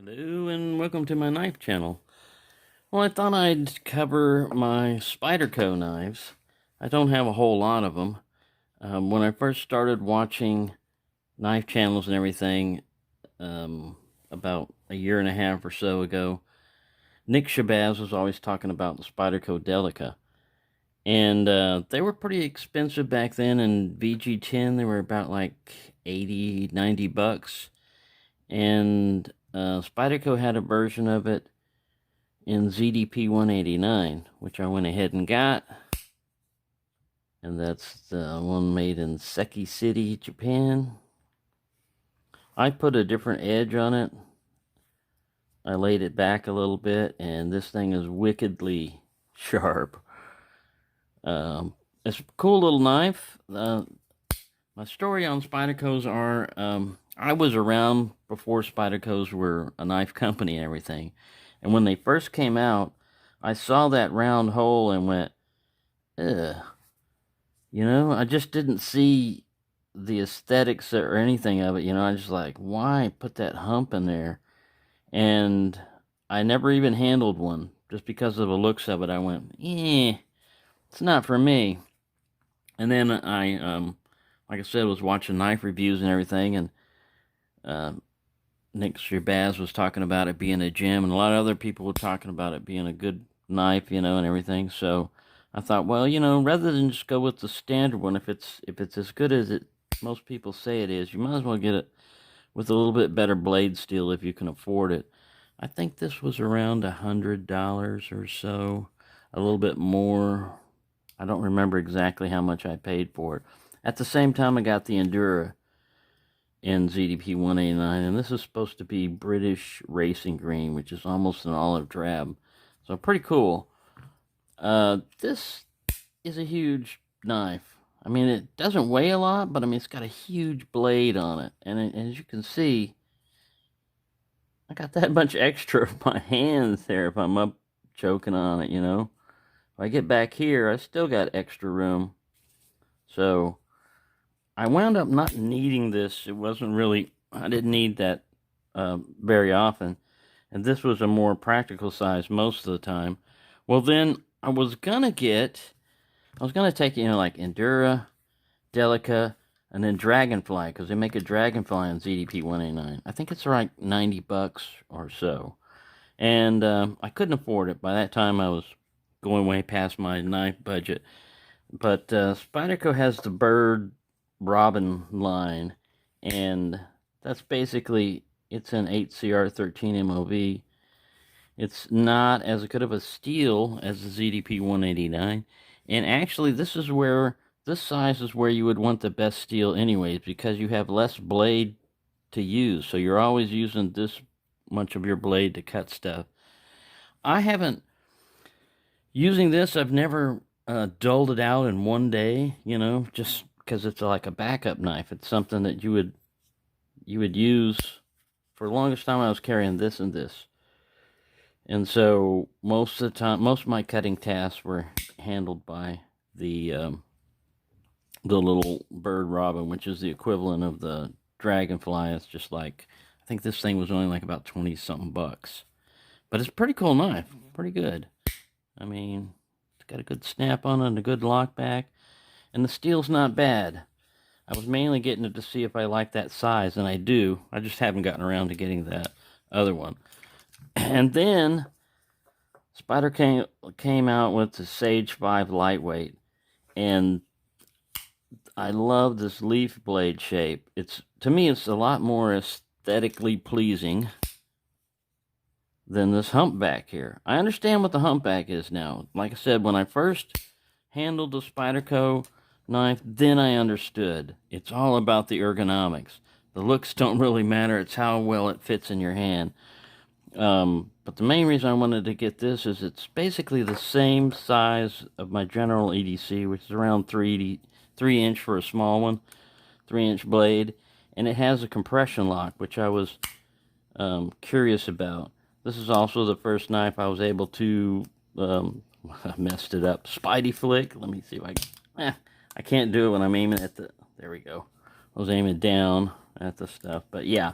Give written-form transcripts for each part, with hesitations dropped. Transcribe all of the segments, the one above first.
Hello and welcome to my knife channel. Well, I thought I'd cover my Spyderco knives. I don't have a whole lot of them. When I first started watching knife channels and everything, about a year and a half or so ago, Nick Shabazz was always talking about the Spyderco Delica. And they were pretty expensive back then. In VG10, they were about like 80, 90 bucks. And Spyderco had a version of it in ZDP 189, which I went ahead and got. And that's the one made in Seki City, Japan. I put a different edge on it. I laid it back a little bit, and this thing is wickedly sharp. It's a cool little knife. My story on Spydercos are, I was around before Spydercos were a knife company and everything. And when they first came out, I saw that round hole and went, ugh. You know, I just didn't see the aesthetics or anything of it. You know, I just like, why put that hump in there? And I never even handled one. Just because of the looks of it, I went, it's not for me. And then I, like I said, was watching knife reviews and everything, and Nick Shabazz was talking about it being a gem, and a lot of other people were talking about it being a good knife, you know, and everything. So I thought, well, you know, rather than just go with the standard one, if it's as good as it most people say it is, you might as well get it with a little bit better blade steel if you can afford it. I think this was around $100 or so, a little bit more. I don't remember exactly how much I paid for it. At the same time, I got the Endura in ZDP 189, and this is supposed to be British racing green, which is almost an olive drab. So pretty cool. This is a huge knife. I mean, it doesn't weigh a lot, but I mean, it's got a huge blade on it. And as you can see, I got that much extra of my hands there if I'm up choking on it, you know. If I get back here, I still got extra room. So I wound up not needing this. It wasn't really, I didn't need that very often. And this was a more practical size most of the time. Well, then I was going to take, you know, like Endura, Delica, and then Dragonfly, because they make a Dragonfly on ZDP 189. I think it's like 90 bucks or so. And I couldn't afford it. By that time, I was going way past my knife budget. But Spyderco has the Bird Robin line, and that's basically, it's an 8CR13 MOV. It's not as good of a steel as the ZDP 189, and actually this size is where you would want the best steel anyways, because you have less blade to use, so you're always using this much of your blade to cut stuff. Using this, I've never dulled it out in one day, you know, just because it's like a backup knife. It's something that you would use. For the longest time I was carrying this and this. And so most of the time, most of my cutting tasks were handled by the little Bird Robin, which is the equivalent of the Dragonfly. It's just like, I think this thing was only like about 20-something bucks. But it's a pretty cool knife, pretty good. I mean, it's got a good snap on it and a good lock back. And the steel's not bad. I was mainly getting it to see if I like that size, and I do. I just haven't gotten around to getting that other one. And then Spyder came out with the Sage 5 Lightweight. And I love this leaf blade shape. To me, it's a lot more aesthetically pleasing than this humpback here. I understand what the humpback is now. Like I said, when I first handled the Spyderco knife, then I understood. It's all about the ergonomics. The looks don't really matter. It's how well it fits in your hand. But the main reason I wanted to get this is it's basically the same size of my general EDC, which is around 3 inch for a small one, 3-inch blade, and it has a compression lock, which I was curious about. This is also the first knife I was able to, I messed it up, Spidey flick. Let me see if I can't do it when I'm aiming at the, there we go. I was aiming down at the stuff, but yeah.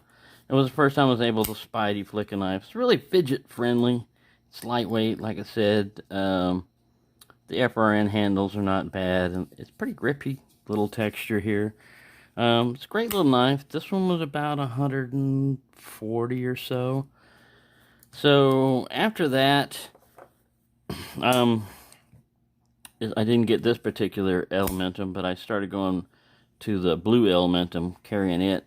It was the first time I was able to Spidey flick a knife. It's really fidget friendly. It's lightweight, like I said. The FRN handles are not bad, and it's pretty grippy. Little texture here. It's a great little knife. This one was about 140 or so. So after that, I didn't get this particular Elementum, but I started going to the blue Elementum, carrying it.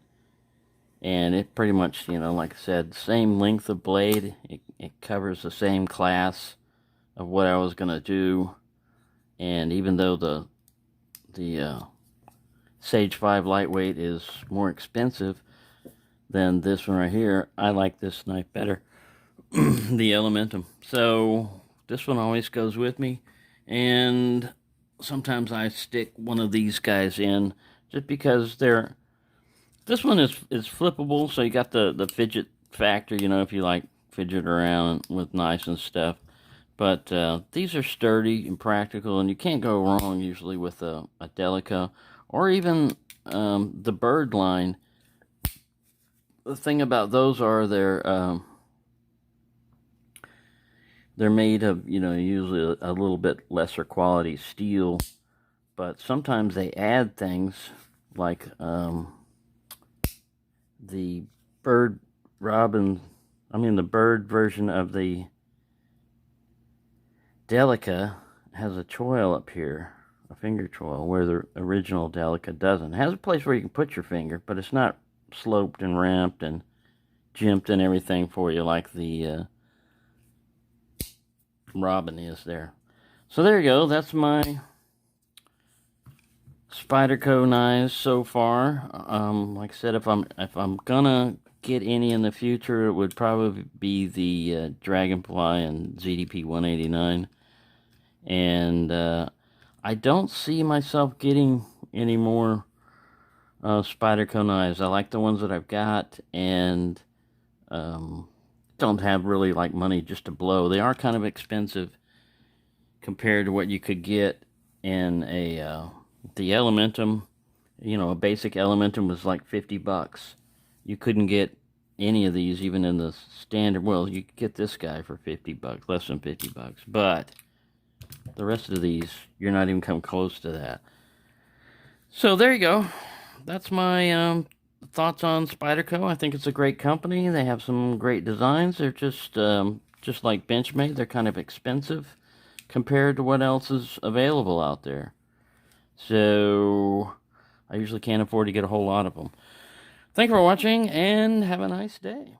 And it pretty much, like I said, same length of blade. It covers the same class of what I was going to do. And even though the Sage 5 lightweight is more expensive than this one right here, I like this knife better, the Elementum. So this one always goes with me, and sometimes I stick one of these guys in just because this one is flippable, so you got the fidget factor, if you like fidget around with knives and stuff. But these are sturdy and practical, and you can't go wrong usually with a Delica or even the Bird line. The thing about those are they're made of, usually a little bit lesser quality steel, but sometimes they add things like the Bird version of the Delica has a choil up here, a finger choil, where the original Delica doesn't. It has a place where you can put your finger, but it's not sloped and ramped and jimped and everything for you like the Robin is there. So there you go. That's my Spyderco knives so far. Like I said, if I'm gonna get any in the future, it would probably be the Dragonfly and ZDP 189. And I don't see myself getting any more Spyderco knives. I like the ones that I've got, and don't have really like money just to blow. They are kind of expensive compared to what you could get in the Elementum. A basic Elementum was like $50. You couldn't get any of these even in the standard. Well, you could get this guy for $50, less than $50, but the rest of these, you're not even come close to that. So there you go. That's my thoughts on Spyderco. I think it's a great company. They have some great designs. They're just like Benchmade. They're kind of expensive compared to what else is available out there. So I usually can't afford to get a whole lot of them. Thank you for watching, and have a nice day.